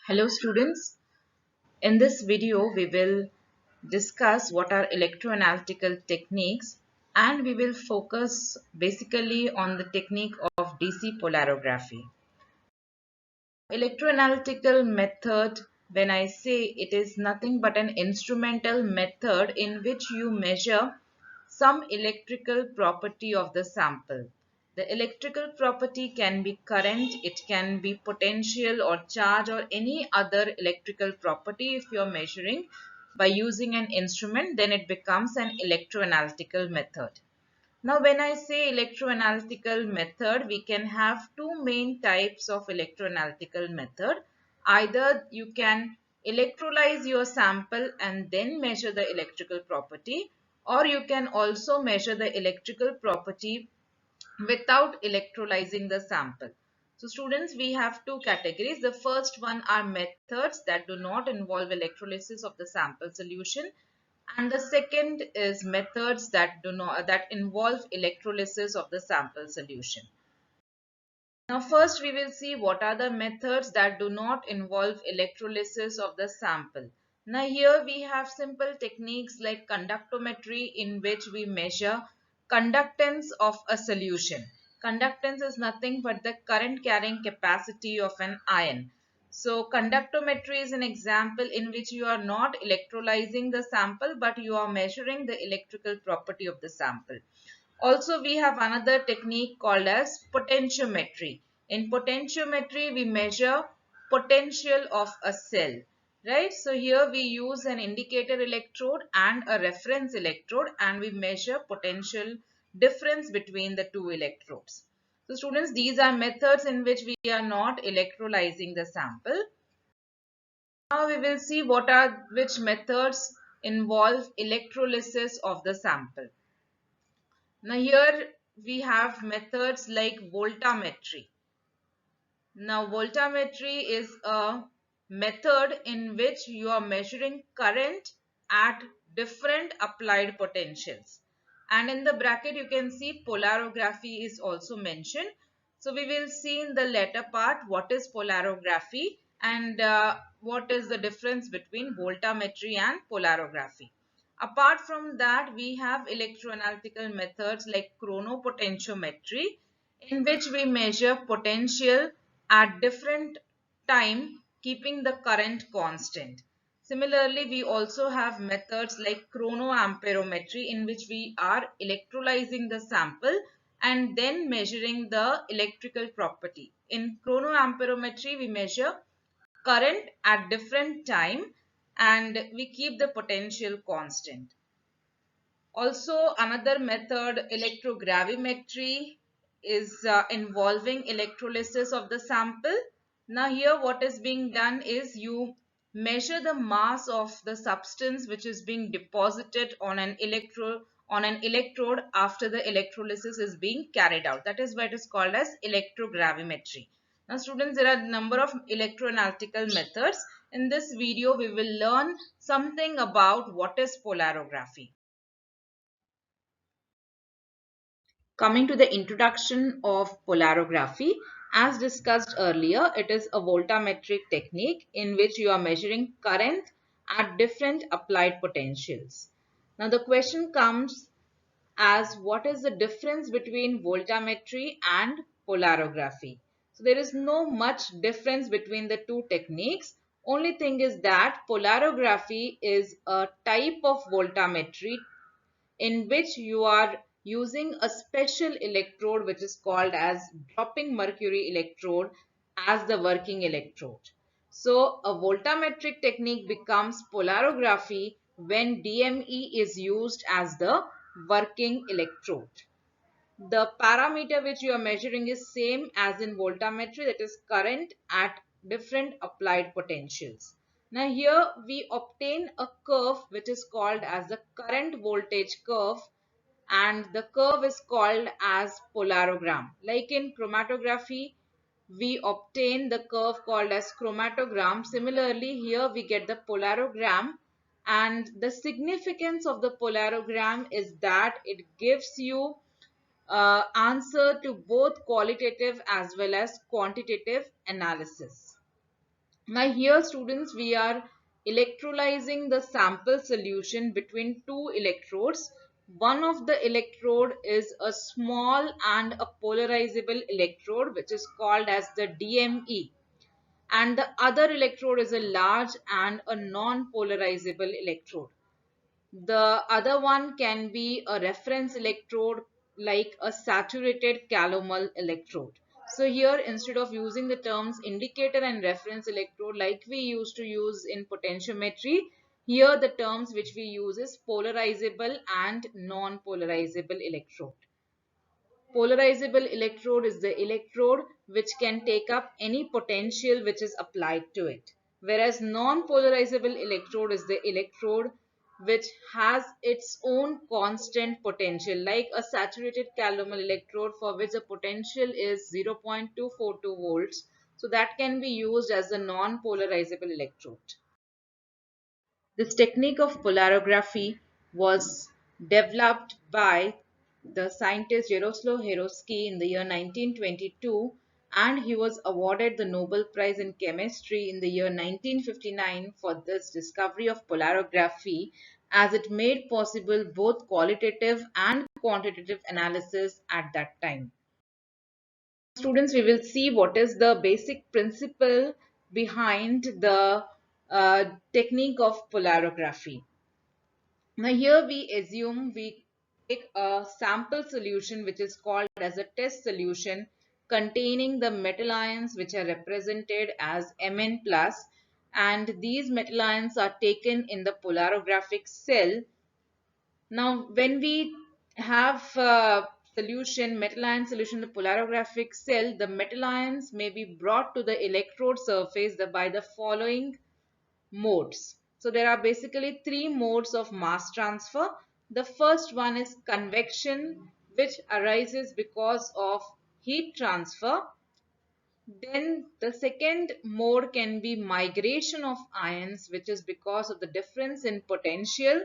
Hello students, in this video we will discuss what are electroanalytical techniques and we will focus basically on the technique of DC polarography. Electroanalytical method, when I say it is nothing but an instrumental method in which you measure some electrical property of the sample. The electrical property can be current, it can be potential or charge or any other electrical property. If you are measuring by using an instrument, then it becomes an electroanalytical method. Now, when I say electroanalytical method, we can have two main types of electroanalytical method. Either you can electrolyze your sample and then measure the electrical property, or you can also measure the electrical property without electrolyzing the sample. So students, we have two categories. The first one are methods that do not involve electrolysis of the sample solution, and the second is methods that involve electrolysis of the sample solution. Now first we will see what are the methods that do not involve electrolysis of the sample. Now here we have simple techniques like conductometry, in which we measure conductance of a solution. Conductance is nothing but the current carrying capacity of an ion. So conductometry is an example in which you are not electrolyzing the sample but you are measuring the electrical property of the sample. Also, we have another technique called as potentiometry. In potentiometry, we measure potential of a cell, right? So here we use an indicator electrode and a reference electrode and we measure potential difference between the two electrodes. So students, these are methods in which we are not electrolyzing the sample. Now we will see which methods involve electrolysis of the sample. Now here we have methods like voltammetry. Now voltammetry is a method in which you are measuring current at different applied potentials. And in the bracket you can see polarography is also mentioned. So we will see in the latter part what is polarography and what is the difference between voltammetry and polarography. Apart from that, we have electroanalytical methods like chronopotentiometry, in which we measure potential at different time keeping the current constant. Similarly, we also have methods like chronoamperometry, in which we are electrolyzing the sample and then measuring the electrical property. In chronoamperometry, we measure current at different time and we keep the potential constant. Also, another method, electrogravimetry, is involving electrolysis of the sample. Now here what is being done is you measure the mass of the substance which is being deposited on an electrode after the electrolysis is being carried out. That is why it is called as electrogravimetry. Now students, there are a number of electroanalytical methods. In this video we will learn something about what is polarography. Coming to the introduction of polarography, as discussed earlier, it is a voltammetric technique in which you are measuring current at different applied potentials. Now the question comes as what is the difference between voltammetry and polarography? So there is no much difference between the two techniques. Only thing is that polarography is a type of voltammetry in which you are using a special electrode which is called as dropping mercury electrode as the working electrode. So a voltammetric technique becomes polarography when DME is used as the working electrode. The parameter which you are measuring is same as in voltammetry, that is current at different applied potentials. Now here we obtain a curve which is called as the current voltage curve and the curve is called as polarogram. Like in chromatography, we obtain the curve called as chromatogram. Similarly, here we get the polarogram, and the significance of the polarogram is that it gives you answer to both qualitative as well as quantitative analysis. Now here students, we are electrolyzing the sample solution between two electrodes. One of the electrode is a small and a polarizable electrode which is called as the DME, and the other electrode is a large and a non-polarizable electrode. The other one can be a reference electrode like a saturated calomel electrode. So here, instead of using the terms indicator and reference electrode like we used to use in potentiometry, here the terms which we use is polarizable and non-polarizable electrode. Polarizable electrode is the electrode which can take up any potential which is applied to it. Whereas non-polarizable electrode is the electrode which has its own constant potential, like a saturated calomel electrode for which the potential is 0.242 volts. So that can be used as a non-polarizable electrode. This technique of polarography was developed by the scientist Jaroslav Herosky in the year 1922, and he was awarded the Nobel Prize in Chemistry in the year 1959 for this discovery of polarography, as it made possible both qualitative and quantitative analysis at that time. Students, we will see what is the basic principle behind the technique of polarography. Now here we assume we take a sample solution which is called as a test solution containing the metal ions which are represented as Mn plus, and these metal ions are taken in the polarographic cell. Now when we have solution, metal ion solution, the polarographic cell, the metal ions may be brought to the electrode surface by the following modes. So there are basically three modes of mass transfer. The first one is convection, which arises because of heat transfer. Then the second mode can be migration of ions, which is because of the difference in potential.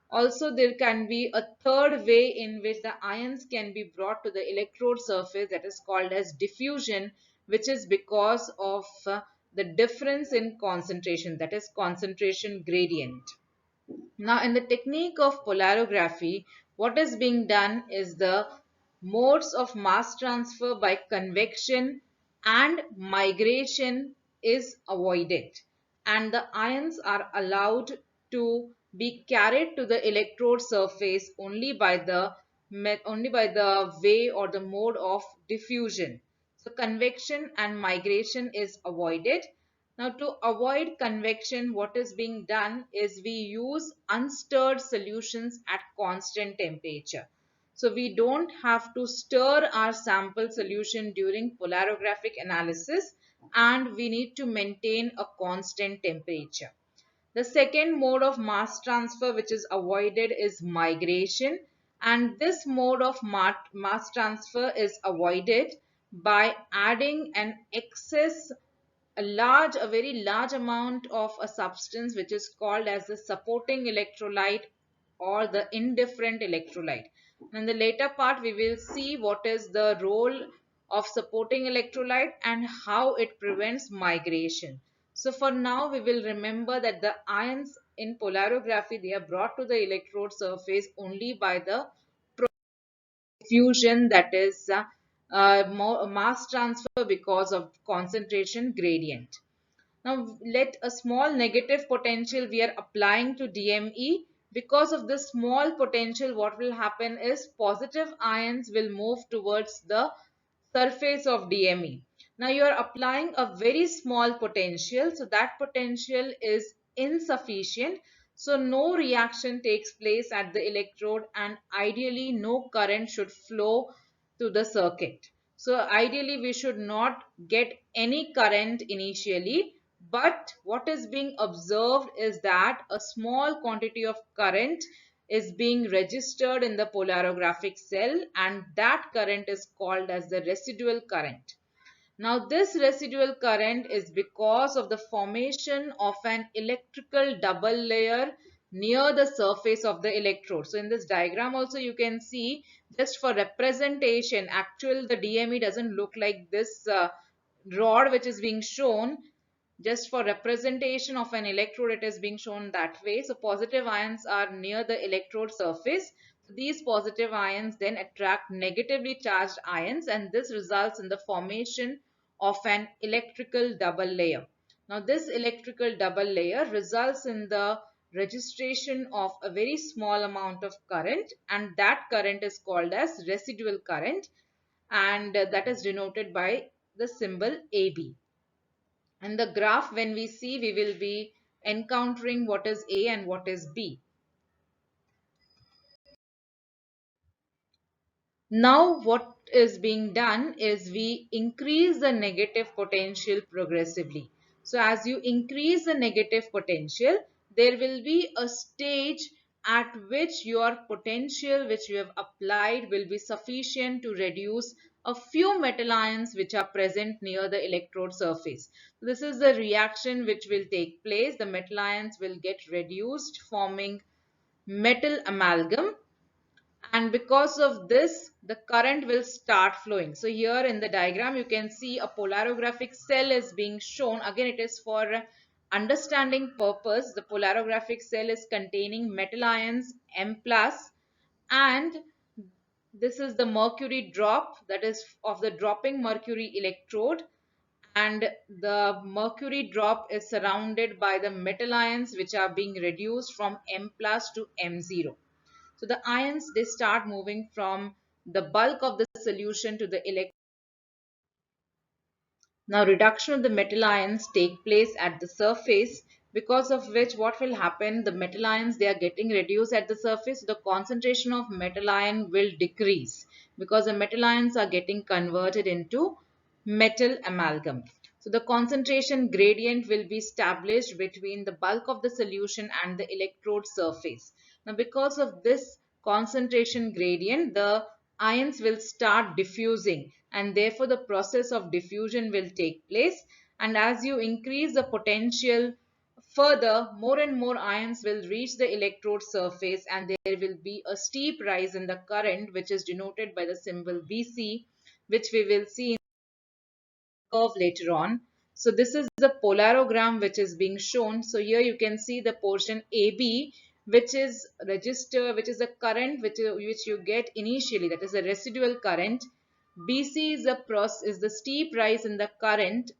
Also, there can be a third way in which the ions can be brought to the electrode surface, that is called as diffusion, which is because of the difference in concentration, that is concentration gradient. Now, in the technique of polarography, what is being done is the modes of mass transfer by convection and migration is avoided, and the ions are allowed to be carried to the electrode surface only by the way or the mode of diffusion. So convection and migration is avoided. Now to avoid convection, what is being done is we use unstirred solutions at constant temperature. So we don't have to stir our sample solution during polarographic analysis, and we need to maintain a constant temperature. The second mode of mass transfer which is avoided is migration, and this mode of mass transfer is avoided by adding an excess a very large amount of a substance which is called as the supporting electrolyte or the indifferent electrolyte. In the later part, we will see what is the role of supporting electrolyte and how it prevents migration. So for now, we will remember that the ions in polarography, they are brought to the electrode surface only by the fusion, that is mass transfer because of concentration gradient. Now let a small negative potential we are applying to DME. Because of this small potential, what will happen is positive ions will move towards the surface of DME. Now you are applying a very small potential, so that potential is insufficient. So no reaction takes place at the electrode, and ideally no current should flow to the circuit. So ideally we should not get any current initially, but what is being observed is that a small quantity of current is being registered in the polarographic cell, and that current is called as the residual current. Now this residual current is because of the formation of an electrical double layer near the surface of the electrode. So in this diagram also you can see, just for representation, actual the DME doesn't look like this rod which is being shown. Just for representation of an electrode, it is being shown that way. So positive ions are near the electrode surface. These positive ions then attract negatively charged ions, and this results in the formation of an electrical double layer. Now this electrical double layer results in the registration of a very small amount of current, and that current is called as residual current, and that is denoted by the symbol AB. And the graph, when we see, we will be encountering what is A and what is B. Now what is being done is we increase the negative potential progressively. So as you increase the negative potential, there will be a stage at which your potential which you have applied will be sufficient to reduce a few metal ions which are present near the electrode surface. This is the reaction which will take place. The metal ions will get reduced, forming metal amalgam, and because of this the current will start flowing. So here in the diagram you can see a polarographic cell is being shown. Again, it is for understanding purpose. The polarographic cell is containing metal ions M plus, and this is the mercury drop, that is of the dropping mercury electrode, and the mercury drop is surrounded by the metal ions which are being reduced from M plus to M0. So the ions, they start moving from the bulk of the solution to the electron. Now reduction of the metal ions take place at the surface, because of which what will happen, the metal ions, they are getting reduced at the surface. The concentration of metal ion will decrease because the metal ions are getting converted into metal amalgam. So the concentration gradient will be established between the bulk of the solution and the electrode surface. Now because of this concentration gradient, the ions will start diffusing, and therefore the process of diffusion will take place. And as you increase the potential further, more and more ions will reach the electrode surface, and there will be a steep rise in the current, which is denoted by the symbol Vc, which we will see curve later on. So this is the polarogram which is being shown. So here you can see the portion AB, which is which is the current which you get initially, that is a residual current. BC is is the steep rise in the current,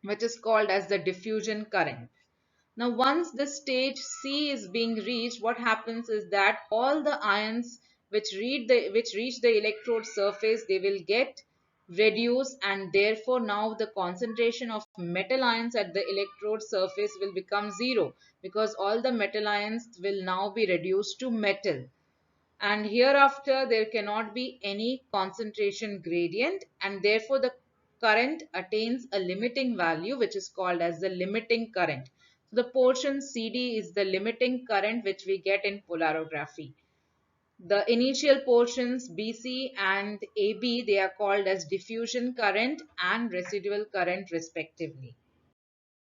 which is called as the diffusion current. Now, once the stage C is being reached, what happens is that all the ions which reach the electrode surface, they will get reduced, and therefore now the concentration of metal ions at the electrode surface will become zero, because all the metal ions will now be reduced to metal, and hereafter there cannot be any concentration gradient, and therefore the current attains a limiting value which is called as the limiting current. So the portion CD is the limiting current which we get in polarography. The initial portions BC and AB, they are called as diffusion current and residual current respectively.